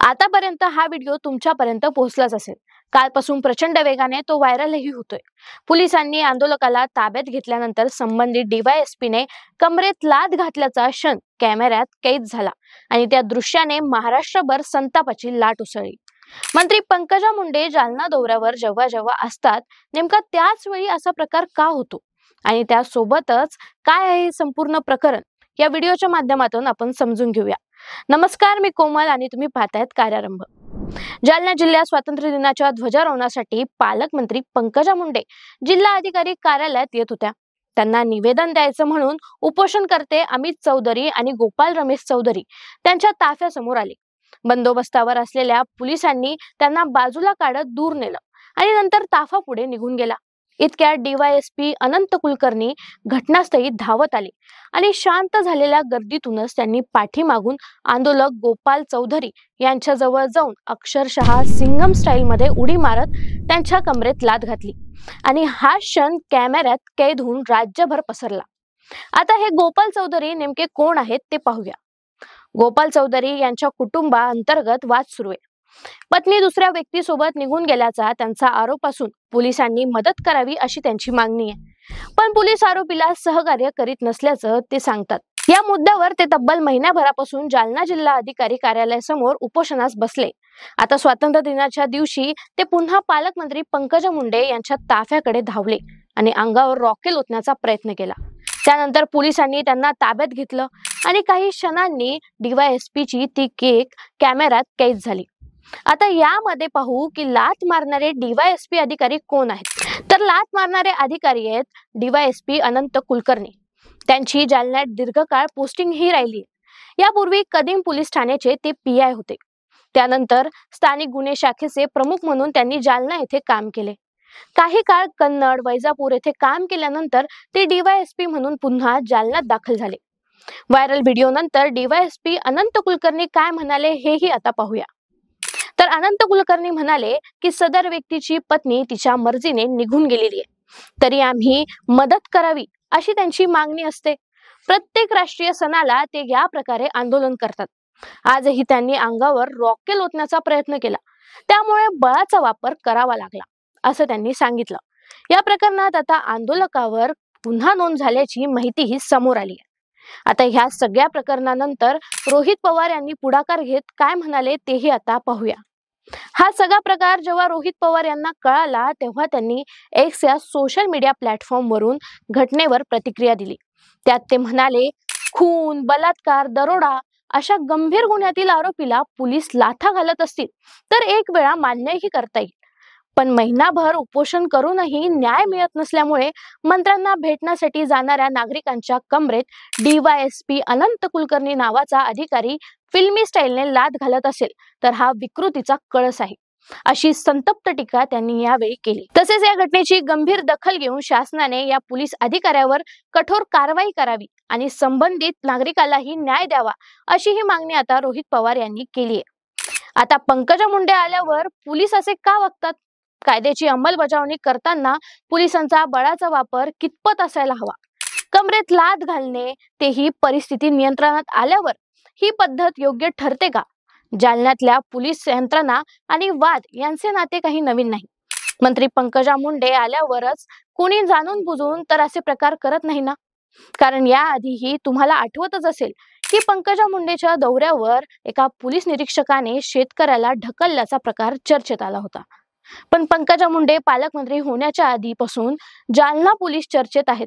आतापर्यंत हा व्हिडिओ तुमच्यापर्यंत पोहोचलाच असेल। कालपासून प्रचंड वेगाने तो व्हायरलही होतोय। पोलिसांनी आंदोलकाला ताब्यात घेतल्यानंतर संबंधित डीवायएसपीने कमरेत लाथ घातल्याचा क्षण कॅमेऱ्यात कैद झाला आणि त्या दृश्याने महाराष्ट्रभर संतापाची लाट उसळली। मंत्री पंकजा मुंडे जालना दौऱ्यावर जेव्हा जेव्हा असतात नेमका त्याच वेळी असा प्रकार का होतो आणि त्यासोबतच काय आहे संपूर्ण प्रकरण या व्हिडिओच्या माध्यमातून आपण समजून घेऊया। नमस्कार, मी कोमल आणि तुम्ही पाहतायत कार्यारंभ। जालना जिल्ह्यात स्वातंत्र्य दिनाच्या ध्वजारोहणासाठी पालकमंत्री पंकजा मुंडे जिल्हा अधिकारी कार्यालयात येत होत्या। त्यांना निवेदन द्यायचं म्हणून उपोषणकर्ते अमित चौधरी आणि गोपाल रमेश चौधरी त्यांच्या ताफ्यासमोर आले। बंदोबस्तावर असलेल्या पोलिसांनी त्यांना बाजूला काढत दूर नेलं आणि नंतर ताफा पुढे निघून गेला। इतक्यात डीवायएसपी अनंत कुलकर्णी घटनास्थळी धावत आले आणि शांत झालेल्या गर्दीतूनच त्यांनी पाठीमागून आंदोलक गोपाल चौधरी यांच्या जवळ जाऊन अक्षरशः सिंगम स्टाईल मध्ये उडी मारत त्यांच्या कमरेत लाथ घातली आणि हा क्षण कॅमेऱ्यात कैद होऊन राज्यभर पसरला। आता हे गोपाल चौधरी नेमके कोण आहेत ते पाहूया। गोपाल चौधरी यांच्या कुटुंबाअंतर्गत वाद सुरू आहे। पत्नी दुसऱ्या व्यक्तीसोबत निघून गेल्याचा त्यांचा आरोप असून पोलिसांनी मदत करावी अशी त्यांची मागणी आहे, पण पोलीस आरोपीला सहकार्य करीत नसल्याचं ते सांगतात। या मुद्द्यावर ते तब्बल महिन्याभरापासून जालना जिल्हा अधिकारी कार्यालयासमोर उपोषणास बसले। आता स्वातंत्र्य दिनाच्या दिवशी ते पुन्हा पालकमंत्री पंकजा मुंडे यांच्या ताफ्याकडे धावले आणि अंगावर रॉकेल ओतण्याचा प्रयत्न केला। त्यानंतर पोलिसांनी त्यांना ताब्यात घेतलं आणि काही क्षणांनी डीवायएसपीची ती केक कॅमेऱ्यात कैद झाली। आता यामध्ये पाहू की लाथ मारणारे डीवायएसपी अधिकारी कोण आहेत। तर लाथ मारणारे अधिकारी आहेत डीवायएसपी अनंत कुलकर्णी। त्यांची जालन्यात दीर्घकाळ पोस्टिंग ही राहिली। यापूर्वी कदीम पोलीस ठाण्याचे ते पीआय होते। त्यानंतर स्थानिक गुन्हे शाखेचे प्रमुख म्हणून त्यांनी जालना येथे काम केले। काही काळ कन्नड, वैजापूर येथे काम केल्यानंतर ते डीवायएसपी म्हणून पुन्हा जालन्यात दाखल झाले। व्हायरल व्हिडिओ नंतर डीवायएसपी अनंत कुलकर्णी काय म्हणाले हेही आता पाहूया। तर अनंत कुलकर्णी म्हणाले की सदर व्यक्तीची पत्नी तिच्या मर्जीने निघून गेलेली आहे, तरी आम्ही मदत करावी अशी त्यांची मागणी असते। प्रत्येक राष्ट्रीय सणाला ते या प्रकारे आंदोलन करतात। आजही त्यांनी अंगावर रॉकेल ओतण्याचा प्रयत्न केला, त्यामुळे बळाचा वापर करावा लागला असं त्यांनी सांगितलं। या प्रकरणात आता आंदोलकावर पुन्हा नोंद झाल्याची माहितीही समोर आली आहे। आता ह्या सगळ्या प्रकरणानंतर रोहित पवार यांनी पुढाकार घेत काय म्हणाले तेही आता पाहूया। हा सगळा प्रकार जेव्हा रोहित पवार यांना कळाला तेव्हा त्यांनी एक्स या सोशल मीडिया प्लॅटफॉर्म वरून घटनेवर प्रतिक्रिया दिली। त्यात ते म्हणाले, खून, बलात्कार, दरोडा अशा गंभीर गुन्ह्यातील आरोपीला पोलीस लाथा घालत असतील तर एक वेळा मान्यही करता येईल, पण महिनाभर उपोषण करूनही न्याय मिळत नसल्यामुळे मंत्र्यांना भेटण्यासाठी जाणाऱ्या नागरिकांच्या कमरेत डीवायएसपी अनंत कुलकर्णी नावाचा अधिकारी फिल्मी स्टाईलने लाथ घालत असेल तर हा विकृतीचा कळस आहे अशी संतप्त टीका त्यांनी यावेळी केली। तसेच या घटनेची गंभीर दखल घेऊन शासनाने या पोलीस अधिकाऱ्यावर कठोर कारवाई करावी आणि संबंधित नागरिकालाही न्याय द्यावा अशी ही मागणी आता रोहित पवार यांनी केली आहे। आता पंकजा मुंडे आल्यावर पोलीस असे का वागतात? कायद्याची अंमलबजावणी करताना पोलिसांचा बळाचा वापर कितपत असायला हवा? कमरेत लाथ घालणे तेही परिस्थिती नियंत्रणात आल्यावर ही पद्धत योग्य ठरते का? जालन्यातल्या पोलीस यंत्रणा आणि वाद यांचे नाते काही नवीन नाही। मंत्री पंकजा मुंडे आल्यावरच कोणी जाणून बुजून तर असे प्रकार करत नाही ना, कारण याआधीही तुम्हाला आठवतच असेल की पंकजा मुंडेच्या दौऱ्यावर एका पोलीस निरीक्षकाने शेतकऱ्याला ढकलल्याचा प्रकार चर्चेत आला होता। पण पंकजा मुंडे पालकमंत्री होण्याच्या आधीपासून जालना पोलीस चर्चेत आहेत।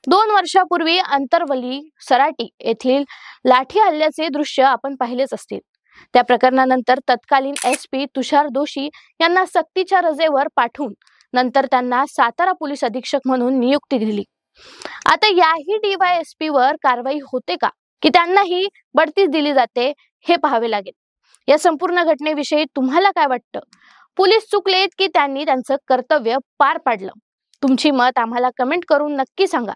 2 वर्षापूर्वी अंतरवली सराटी येथील लाठी हल्ल्याचे दृश्य आपण पाहिलेच असतील। त्या प्रकरणानंतर तत्कालीन एसपी तुषार दोशी यांना सक्तीच्या रजेवर पाठवून नंतर त्यांना सातारा पोलीस अधीक्षक म्हणून नियुक्ती दिली। आता याही डीवायएसपी वर कारवाई होते का की त्यांनाही बढतीच दिली जाते हे पाहावे लागेल। या संपूर्ण घटनेविषयी तुम्हाला काय वाटतं? पोलीस चुकलेत की त्यांनी त्यांचं कर्तव्य पार पाडलं? तुमची मत आम्हाला कमेंट करून नक्की सांगा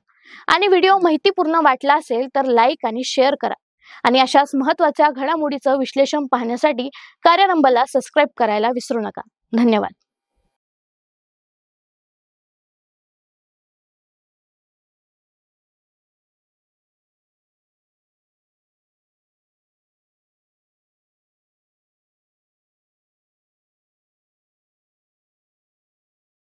आणि व्हिडिओ माहितीपूर्ण वाटला असेल तर लाईक आणि शेअर करा आणि अशाच महत्त्वाच्या घडामोडीचं विश्लेषण पाहण्यासाठी कार्यारंभला सबस्क्राईब करायला विसरू नका। धन्यवाद।